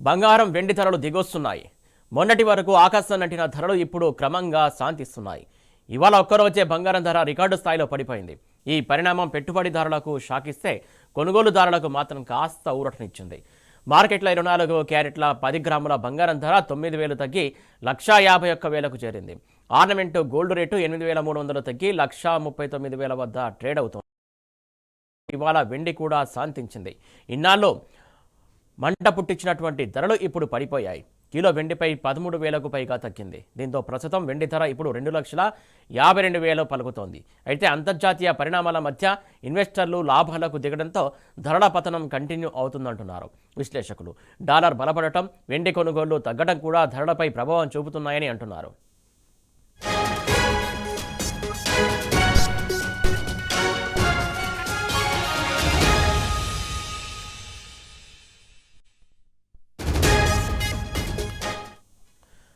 బంగారం వెండి ధరలు దిగొస్తున్నాయి. మొన్నటి వరకు ఆకాశం ధరలు ఇప్పుడు క్రమంగా శాంతిస్తున్నాయి. ఇవాళ ఒక్కరోజే బంగారం ధర రికార్డు స్థాయిలో పడిపోయింది. ఈ పరిణామం పెట్టుబడిదారులకు షాకిస్తే కొనుగోలుదారులకు మాత్రం కాస్త ఊరటనిచ్చింది. మార్కెట్లో 24 క్యారెట్ల 10 గ్రాముల బంగారం ధర 9,000 తగ్గి 1,51,000కు చేరింది. ఆర్నమెంట్ గోల్డ్ రేటు 8,300 తగ్గి 1,39,000 వద్ద ట్రేడ్ అవుతోంది. ఇవాళ వెండి కూడా శాంతించింది. ఇన్నాళ్ళు మంట పుట్టించినటువంటి ధరలు ఇప్పుడు పడిపోయాయి. కిలో వెండిపై 13,000కు పైగా తగ్గింది. దీంతో ప్రస్తుతం వెండి ధర ఇప్పుడు 2,52,000 పలుకుతోంది. అయితే అంతర్జాతీయ పరిణామాల మధ్య ఇన్వెస్టర్లు లాభాలకు దిగడంతో ధరల పతనం కంటిన్యూ అవుతుందంటున్నారు విశ్లేషకులు. డాలర్ బలపడటం, వెండి కొనుగోళ్లు తగ్గడం కూడా ధరలపై ప్రభావం చూపుతున్నాయని అంటున్నారు.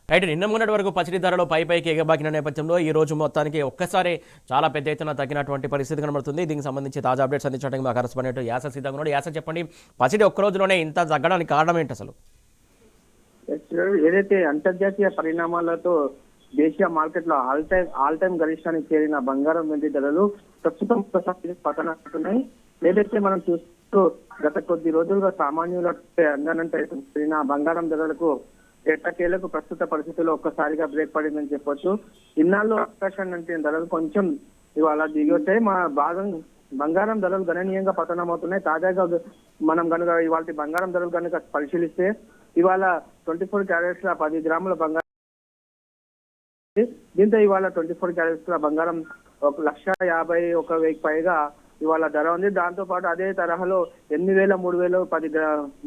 అయితే నిన్న మొన్నటి వరకు పసిడి ధరలో పైకి ఎగబాకిన నేపథ్యంలో ఈ రోజు మొత్తానికి ఒక్కసారి చాలా పెద్ద ఎత్తున తగ్గినటువంటి పరిస్థితి కనబడుతుంది. దీనికి సంబంధించి తాజా అప్డేట్స్ అందించడానికి మా కరెస్పాండెంట్ యాస సిద్ధంగా ఉన్నాడు. యాస, చెప్పండి, పసిడి ఒక్క రోజులోనే ఇంత తగ్గడానికి కారణం ఏంటి అసలు? ఏదైతే అంతర్జాతీయ పరిణామాలతో దేశీయ మార్కెట్ లో ఆల్ టైమ్ గరిష్టానికి చేరిన బంగారం వెండి ధరలు ప్రస్తుతం పతనవుతున్నాయి. ఏదైతే మనం చూస్తూ గత కొద్ది రోజులుగా సామాన్యుల అంగనంటే బంగారం ధరలకు ఎట్టకేలకు ప్రస్తుత పరిస్థితుల్లో ఒక్కసారిగా బ్రేక్ పడిందని చెప్పొచ్చు. ఇన్నాళ్ళు ఆకాశం అంటే ధరలు కొంచెం ఇవాళ దిగి వచ్చాయి. బంగారం ధరలు గణనీయంగా పతనమవుతున్నాయి. తాజాగా మనం కనుక ఇవాళ బంగారం ధరలు కనుక పరిశీలిస్తే ఇవాళ 24 క్యారెట్ల 10 గ్రాముల బంగారం, దీంతో ఇవాళ 24 క్యారెట్ల బంగారం 1,51,000 పైగా ఇవాళ ధర ఉంది. దాంతో పాటు అదే తరహాలో 8,000, 3,000,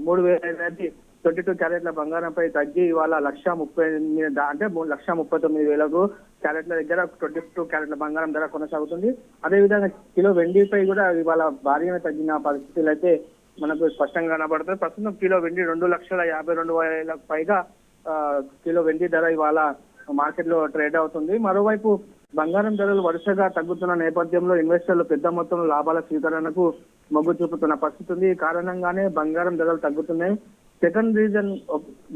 3,000 22 క్యారెట్ల బంగారంపై తగ్గి ఇవాళ 1,30,000 అంటే 1,39,000 క్యారెట్ల దగ్గర 22 క్యారెట్ల బంగారం ధర కొనసాగుతుంది. అదేవిధంగా కిలో వెండిపై కూడా ఇవాళ భారీగా తగ్గిన పరిస్థితులు అయితే మనకు స్పష్టంగా కనబడుతుంది. ప్రస్తుతం కిలో వెండి 2,52,000 పైగా కిలో వెండి ధర ఇవాళ మార్కెట్ లో ట్రేడ్ అవుతుంది. మరోవైపు బంగారం ధరలు వరుసగా తగ్గుతున్న నేపథ్యంలో ఇన్వెస్టర్లు పెద్ద మొత్తంలో లాభాల స్వీకరణకు మొగ్గు చూపుతున్న పరిస్థితి ఉంది. ఈ కారణంగానే బంగారం ధరలు తగ్గుతున్నాయి. సెకండ్ రీజన్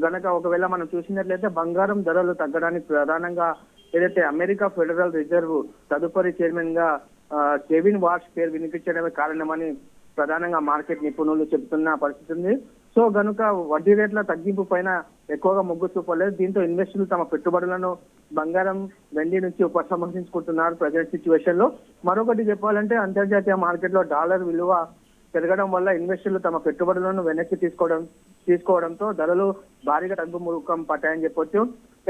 గనక ఒకవేళ మనం చూసినట్లయితే బంగారం ధరలు తగ్గడానికి ప్రధానంగా ఏదైతే అమెరికా ఫెడరల్ రిజర్వ్ తదుపరి చైర్మన్ గా కెవిన్ వార్ష్ పేరు వినిపించడమే కారణమని ప్రధానంగా మార్కెట్ నిపుణులు చెబుతున్న పరిస్థితి ఉంది. సో గనుక వడ్డీ రేట్ల తగ్గింపు పైన ఎక్కువగా మొగ్గు చూపలేదు. దీంతో ఇన్వెస్టర్లు తమ పెట్టుబడులను బంగారం వెండి నుంచి ఉపసంహరించుకుంటున్నారు ప్రజెంట్ సిచ్యువేషన్ లో. మరొకటి చెప్పాలంటే అంతర్జాతీయ మార్కెట్ లో డాలర్ విలువ పెరగడం వల్ల ఇన్వెస్టర్లు తమ పెట్టుబడులను వెనక్కి తీసుకోవడంతో ధరలు భారీగా తగ్గుముఖం పట్టాయని చెప్పొచ్చు.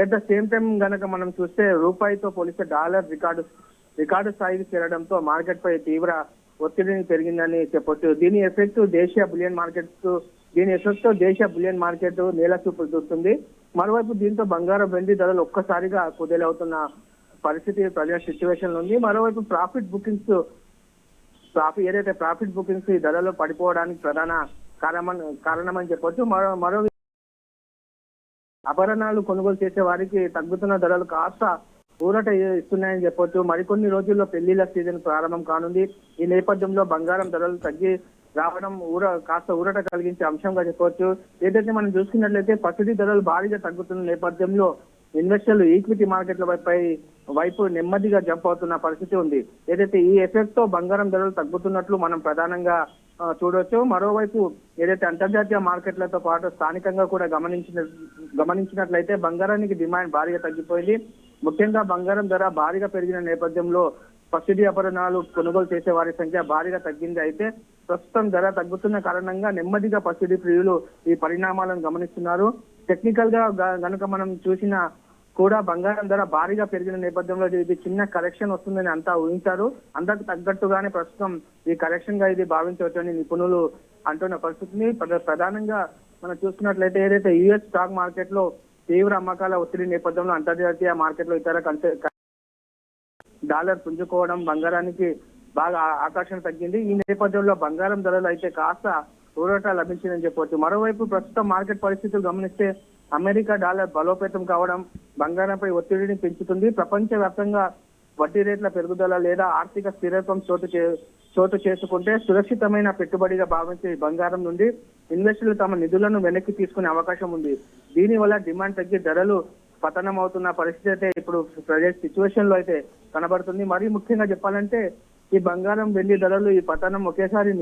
అట్ ద సేమ్ టైం గనక మనం చూస్తే రూపాయితో పోలిస్తే డాలర్ రికార్డు స్థాయికి చేరడంతో మార్కెట్ పై తీవ్ర ఒత్తిడిని పెరిగిందని చెప్పొచ్చు. దీని ఎఫెక్ట్ దేశీయ బులియన్ మార్కెట్ నేల చూపులు చూస్తుంది. మరోవైపు దీంతో బంగారం వెండి ధరలు ఒక్కసారిగా కుదేలవుతున్న పరిస్థితి ప్రజెంట్ సిచ్యువేషన్ ఉంది. మరోవైపు ఏదైతే ప్రాఫిట్ బుకింగ్స్ ఈ ధరలు పడిపోవడానికి ప్రధాన కారణమని చెప్పొచ్చు. మరో ఆభరణాలు కొనుగోలు చేసే వారికి తగ్గుతున్న ధరలు కాస్త ఊరట ఇస్తున్నాయని చెప్పొచ్చు. మరికొన్ని రోజుల్లో పెళ్లిళ్ల సీజన్ ప్రారంభం కానుంది. ఈ నేపథ్యంలో బంగారం ధరలు తగ్గి రావడం కాస్త ఊరట కలిగించే అంశంగా చెప్పవచ్చు. ఏదైతే మనం చూసుకున్నట్లయితే పసిడి ధరలు భారీగా తగ్గుతున్న నేపథ్యంలో ఇన్వెస్టర్లు ఈక్విటీ మార్కెట్ల వైపు నెమ్మదిగా జంప్ అవుతున్న పరిస్థితి ఉంది. ఏదైతే ఈ ఎఫెక్ట్ తో బంగారం ధరలు తగ్గుతున్నట్లు మనం ప్రధానంగా చూడవచ్చు. మరోవైపు ఏదైతే అంతర్జాతీయ మార్కెట్లతో పాటు స్థానికంగా కూడా గమనించినట్లయితే బంగారానికి డిమాండ్ భారీగా తగ్గిపోయింది. ముఖ్యంగా బంగారం ధర భారీగా పెరిగిన నేపథ్యంలో పసిడి ఆభరణాలు కొనుగోలు చేసే వారి సంఖ్య భారీగా తగ్గింది. అయితే ప్రస్తుతం ధర తగ్గుతున్న కారణంగా నెమ్మదిగా పసిడి ప్రియులు ఈ పరిణామాలను గమనిస్తున్నారు. టెక్నికల్ గా గనుక మనం చూసిన కూడా బంగారం ధర భారీగా పెరిగిన నేపథ్యంలో ఇది చిన్న కరెక్షన్ వస్తుందని అంతా ఊహించారు. అందరికి తగ్గట్టుగానే ప్రస్తుతం ఈ కరెక్షన్ గా ఇది భావించవచ్చని నిపుణులు అంటున్న పరిస్థితిని ప్రధానంగా మనం చూసుకున్నట్లయితే ఏదైతే యుఎస్ స్టాక్ మార్కెట్ లో తీవ్ర అమ్మకాల ఒత్తిడి నేపథ్యంలో అంతర్జాతీయ మార్కెట్ లో ఇతర డాలర్ పుంజుకోవడం బంగారానికి బాగా ఆకర్షణ తగ్గింది. ఈ నేపథ్యంలో బంగారం ధరలు అయితే కాస్త ఊరట లభించిందని చెప్పవచ్చు. మరోవైపు ప్రస్తుతం మార్కెట్ పరిస్థితులు గమనిస్తే అమెరికా డాలర్ బలోపేతం కావడం బంగారంపై ఒత్తిడిని పెంచుతుంది. ప్రపంచ వ్యాప్తంగా వడ్డీ రేట్ల పెరుగుదల లేదా ఆర్థిక స్థిరత్వం చోటు చేసుకుంటే సురక్షితమైన పెట్టుబడిగా భావించే ఈ బంగారం నుండి ఇన్వెస్టర్లు తమ నిధులను వెనక్కి తీసుకునే అవకాశం ఉంది. దీనివల్ల డిమాండ్ తగ్గి ధరలు పతనం అవుతున్న పరిస్థితి అయితే ఇప్పుడు ప్రజెంట్ సిచ్యువేషన్ లో అయితే కనబడుతుంది. మరీ ముఖ్యంగా చెప్పాలంటే ఈ బంగారం వెండి ధరలు ఈ పతనం ఒకేసారి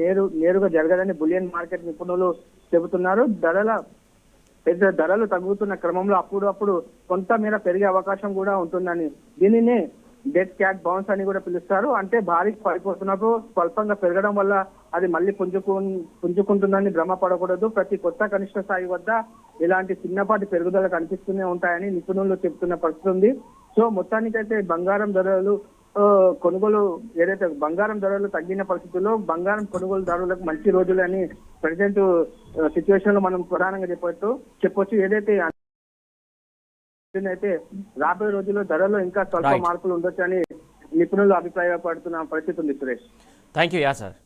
నేరుగా జరగదని బులియన్ మార్కెట్ నిపుణులు చెబుతున్నారు. ధరలు తగ్గుతున్న క్రమంలో అప్పుడు కొంత మేర పెరిగే అవకాశం కూడా ఉంటుందని, దీనినే డెడ్ క్యాట్ బౌన్స్ అని కూడా పిలుస్తారు. అంటే భారీ పడిపోతున్నప్పుడు స్వల్పంగా పెరగడం వల్ల అది మళ్ళీ పుంజుకుంటుందని భ్రమపడకూడదు. ప్రతి కొత్త కనిష్ట స్థాయి వద్ద ఇలాంటి చిన్నపాటి పెరుగుదల కనిపిస్తూనే ఉంటాయని నిపుణులు చెప్తున్న పరిస్థితి ఉంది. సో మొత్తానికైతే బంగారం ధరలు ఏదైతే బంగారం ధరలు తగ్గిన పరిస్థితుల్లో బంగారం కొనుగోలుదారులకు మంచి రోజులని ప్రజెంట్ సిచ్యువేషన్ లో మనం ప్రధానంగా చెప్పొచ్చు. ఏదైతే అయితే రాబోయే రోజుల్లో ధరలో ఇంకా స్వల్ప మార్పులు ఉండొచ్చు అని నిపుణులు అభిప్రాయపడుతున్న పరిస్థితి ఉంది. Suresh, thank you Acer.